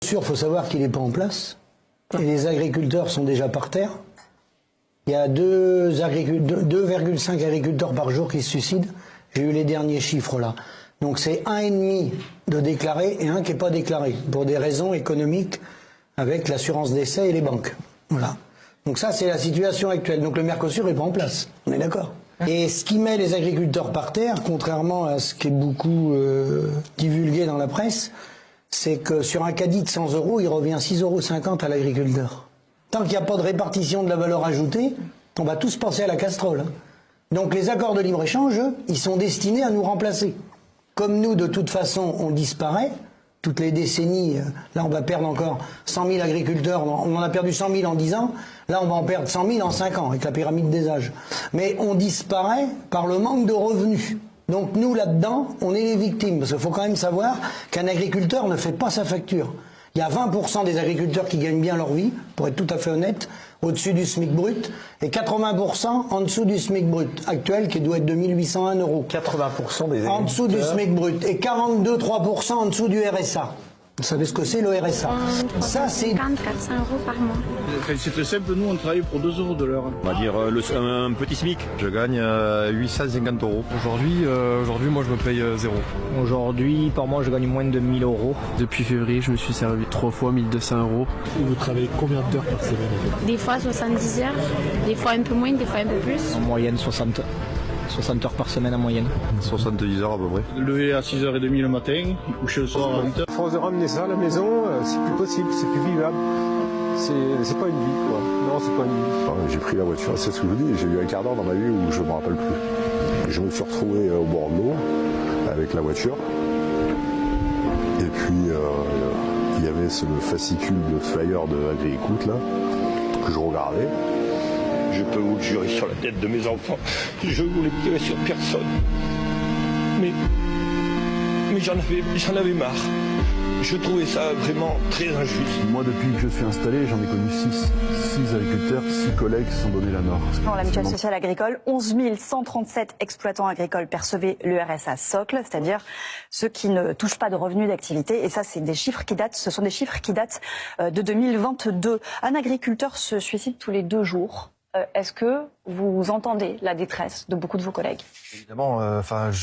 Il faut savoir qu'il n'est pas en place. Et les agriculteurs sont déjà par terre. Il y a 2,5 agriculteurs par jour qui se suicident. J'ai eu les derniers chiffres là. Donc c'est 1,5 de déclarés et 1 qui n'est pas déclaré, pour des raisons économiques avec l'assurance décès et les banques. Voilà. Donc ça c'est la situation actuelle. Donc le Mercosur n'est pas en place. On est d'accord. Et ce qui met les agriculteurs par terre, contrairement à ce qui est beaucoup divulgué dans la presse, c'est que sur un caddie de 100 €, il revient 6,50 € à l'agriculteur. Tant qu'il n'y a pas de répartition de la valeur ajoutée, on va tous penser à la casserole. Donc les accords de libre-échange, ils sont destinés à nous remplacer. Comme nous, de toute façon, on disparaît, toutes les décennies, là on va perdre encore 100 000 agriculteurs, on en a perdu 100 000 en 10 ans, là on va en perdre 100 000 en 5 ans, avec la pyramide des âges. Mais on disparaît par le manque de revenus. Donc nous, là-dedans, on est les victimes, parce qu'il faut quand même savoir qu'un agriculteur ne fait pas sa facture. Il y a 20% des agriculteurs qui gagnent bien leur vie, pour être tout à fait honnête, au-dessus du SMIC brut, et 80% en dessous du SMIC brut actuel, qui doit être de 1 801 €. 80% des agriculteurs en dessous du SMIC brut, et 42-3% en dessous du RSA. Vous savez ce que c'est le RSA? Ça, c'est 400 € par mois. C'est très simple, nous on travaille pour 2 € de l'heure. On va dire un petit SMIC. Je gagne 850 €. Aujourd'hui, moi je me paye 0. Aujourd'hui, par mois, je gagne moins de 1 000 €. Depuis février, je me suis servi 3 fois 1 200 €. Et vous travaillez combien d'heures par semaine en fait? Des fois 70 heures, des fois un peu moins, des fois un peu plus. En moyenne, 60 heures par semaine en moyenne. 70 heures à peu près. Levé à 6h30 le matin, couché le soir à 8h. À force de ramener ça à la maison, c'est plus possible, c'est plus vivable. C'est pas une vie, quoi. Non, c'est pas une vie. J'ai pris la voiture, c'est ce que je vous dis, j'ai eu un quart d'heure dans ma vie où je me rappelle plus. Je me suis retrouvé au bord de l'eau avec la voiture. Et puis, il y avait ce fascicule de flyer de AgriEcoute, là, que je regardais. Je peux vous le jurer sur la tête de mes enfants, je voulais tirer sur personne. Mais j'en avais marre. Je trouvais ça vraiment très injuste. Moi, depuis que je suis installé, j'en ai connu 6 agriculteurs, 6 collègues qui se sont donné la mort. Pour la Mutuelle sociale agricole, 11 137 exploitants agricoles percevaient le RSA socle, c'est-à-dire ceux qui ne touchent pas de revenus d'activité. Et ça, ce sont des chiffres qui datent de 2022. Un agriculteur se suicide tous les 2 jours. Est-ce que vous entendez la détresse de beaucoup de vos collègues? Évidemment,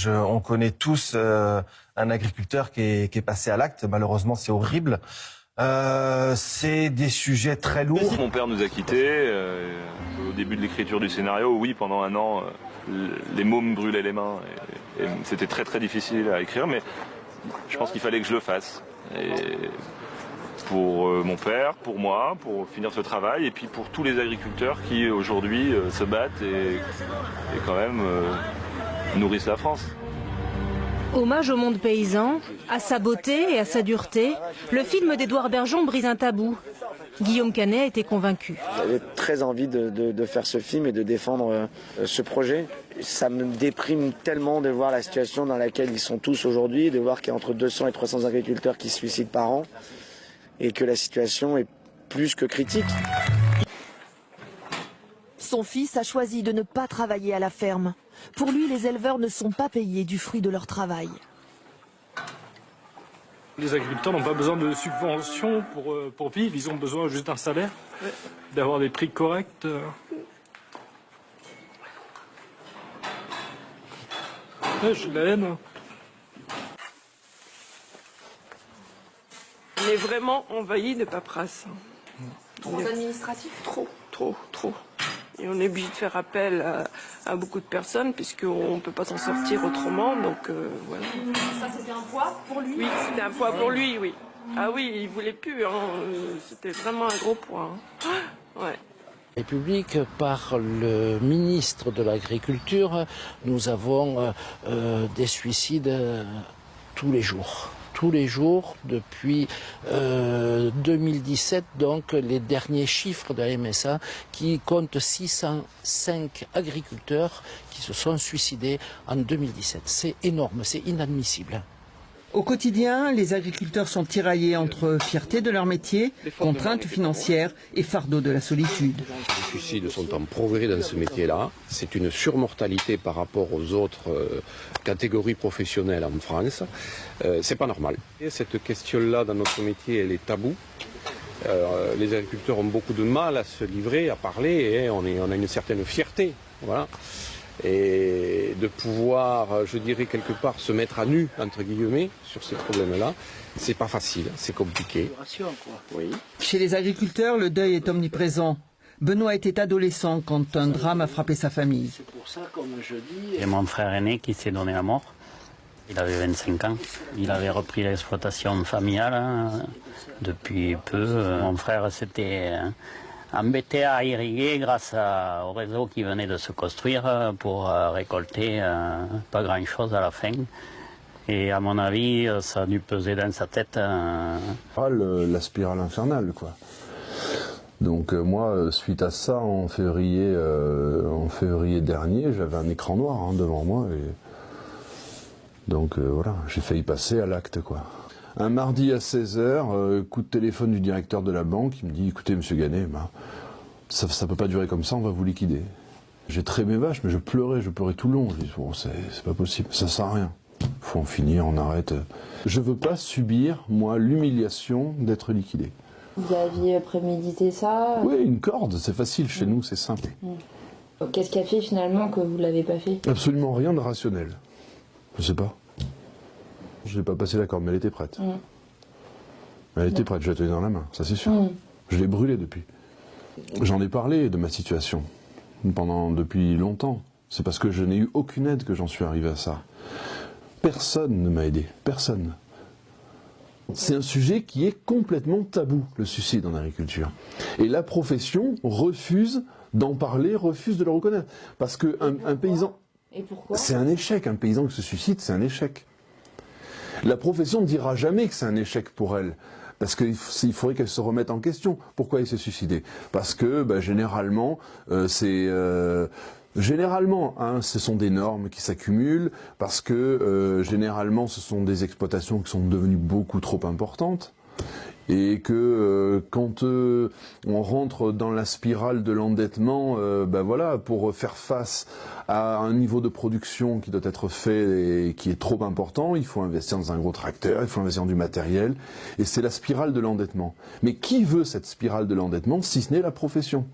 on connaît tous un agriculteur qui est passé à l'acte. Malheureusement, c'est horrible. C'est des sujets très lourds. Mon père nous a quittés au début de l'écriture du scénario. Oui, pendant 1 an, les mots me brûlaient les mains. Et c'était très très difficile à écrire, mais je pense qu'il fallait que je le fasse. Et pour mon père, pour moi, pour finir ce travail, et puis pour tous les agriculteurs qui aujourd'hui se battent et quand même nourrissent la France. Hommage au monde paysan, à sa beauté et à sa dureté, le film d'Édouard Bergeon brise un tabou. Guillaume Canet a été convaincu. J'avais très envie de faire ce film et de défendre ce projet. Ça me déprime tellement de voir la situation dans laquelle ils sont tous aujourd'hui, de voir qu'il y a entre 200 et 300 agriculteurs qui se suicident par an, et que la situation est plus que critique. Son fils a choisi de ne pas travailler à la ferme. Pour lui, les éleveurs ne sont pas payés du fruit de leur travail. Les agriculteurs n'ont pas besoin de subventions pour vivre, ils ont besoin juste d'un salaire, d'avoir des prix corrects. Je l'aime. On est vraiment envahi de paperasse. Trop d'administratifs? Trop. Et on est obligé de faire appel à beaucoup de personnes puisqu'on ne peut pas s'en sortir autrement. Donc voilà. Ça, c'était un poids pour lui? Oui, c'était un poids pour lui, oui. Ah oui, il ne voulait plus. Hein. C'était vraiment un gros poids. Hein. Ouais. République, par le ministre de l'Agriculture, nous avons des suicides tous les jours. Tous les jours depuis 2017, donc les derniers chiffres de la MSA qui comptent 605 agriculteurs qui se sont suicidés en 2017. C'est énorme, c'est inadmissible. Au quotidien, les agriculteurs sont tiraillés entre fierté de leur métier, contraintes financières et fardeau de la solitude. Les suicides sont en progrès dans ce métier-là. C'est une surmortalité par rapport aux autres catégories professionnelles en France. C'est pas normal. Et cette question-là dans notre métier, elle est taboue. Les agriculteurs ont beaucoup de mal à se livrer, à parler, et on a une certaine fierté. Voilà. Et de pouvoir, je dirais quelque part, se mettre à nu, entre guillemets, sur ces problèmes-là, c'est pas facile, c'est compliqué. Oui. Chez les agriculteurs, le deuil est omniprésent. Benoît était adolescent quand un drame a frappé sa famille. C'est pour ça, comme je dis... Et mon frère aîné qui s'est donné la mort. Il avait 25 ans. Il avait repris l'exploitation familiale depuis peu. Mon frère s'était embêté à irriguer grâce au réseau qui venait de se construire pour récolter pas grand-chose à la fin. Et à mon avis, ça a dû peser dans sa tête. La spirale infernale, quoi. Donc moi, suite à ça, en février dernier, j'avais un écran noir devant moi. Donc voilà, j'ai failli passer à l'acte, quoi. Un mardi à 16h, coup de téléphone du directeur de la banque, il me dit « Écoutez, monsieur Gannet, ça ne peut pas durer comme ça, on va vous liquider. » J'ai trait mes vaches, mais je pleurais tout le long. Je dis « Bon, c'est pas possible, ça sert à rien. Faut en finir, on arrête. » Je veux pas subir, moi, l'humiliation d'être liquidé. Vous aviez prémédité ça? Oui, une corde, c'est facile, chez nous, c'est simple. Qu'est-ce qui a fait finalement que vous ne l'avez pas fait? Absolument rien de rationnel. Je sais pas. Je n'ai pas passé la corde, mais elle était prête. Elle était prête, je la tenais dans la main, ça c'est sûr. Je l'ai brûlée depuis. J'en ai parlé de ma situation depuis longtemps. C'est parce que je n'ai eu aucune aide que j'en suis arrivé à ça. Personne ne m'a aidé, personne. C'est un sujet qui est complètement tabou, le suicide en agriculture. Et la profession refuse d'en parler, refuse de le reconnaître. Parce qu'un paysan... Et pourquoi? C'est un échec, un paysan qui se suicide, c'est un échec. La profession ne dira jamais que c'est un échec pour elle, parce qu'il faudrait qu'elle se remette en question. Pourquoi il s'est suicidé? Parce que généralement, ce sont des normes qui s'accumulent, parce que généralement, ce sont des exploitations qui sont devenues beaucoup trop importantes. Et que quand on rentre dans la spirale de l'endettement, voilà, pour faire face à un niveau de production qui doit être fait et qui est trop important, il faut investir dans un gros tracteur, il faut investir dans du matériel, et c'est la spirale de l'endettement. Mais qui veut cette spirale de l'endettement si ce n'est la profession ?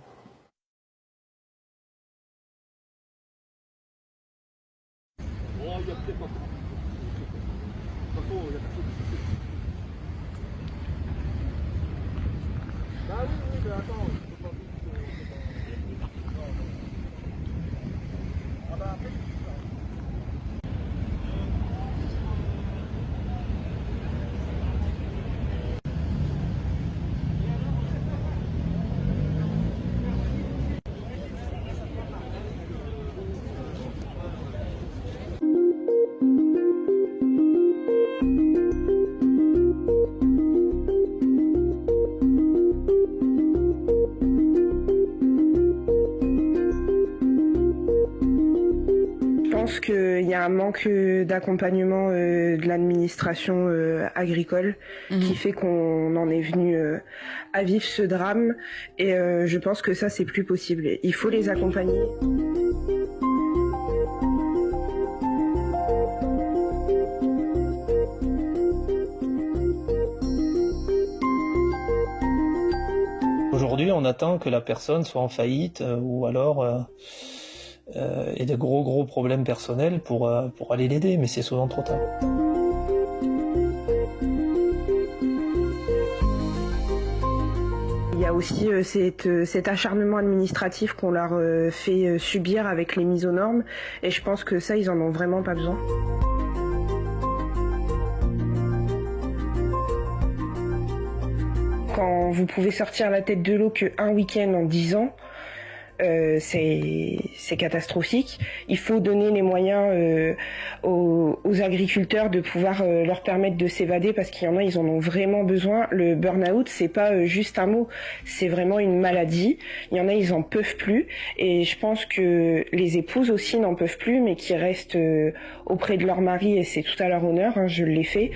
Qu'il y a un manque d'accompagnement de l'administration agricole qui fait qu'on en est venu à vivre ce drame, et je pense que ça c'est plus possible. Il faut les accompagner. Aujourd'hui, on attend que la personne soit en faillite ou alors ait de gros problèmes personnels pour aller l'aider, mais c'est souvent trop tard. Il y a aussi cet acharnement administratif qu'on leur fait subir avec les mises aux normes, et je pense que ça, ils en ont vraiment pas besoin. Quand vous pouvez sortir la tête de l'eau qu'un week-end en 10 ans, c'est catastrophique. Il faut donner les moyens aux agriculteurs de pouvoir leur permettre de s'évader parce qu'il y en a, ils en ont vraiment besoin. Le burn-out, c'est pas juste un mot, c'est vraiment une maladie. Il y en a, ils en peuvent plus. Et je pense que les épouses aussi n'en peuvent plus, mais qui restent auprès de leur mari, et c'est tout à leur honneur, hein, je l'ai fait.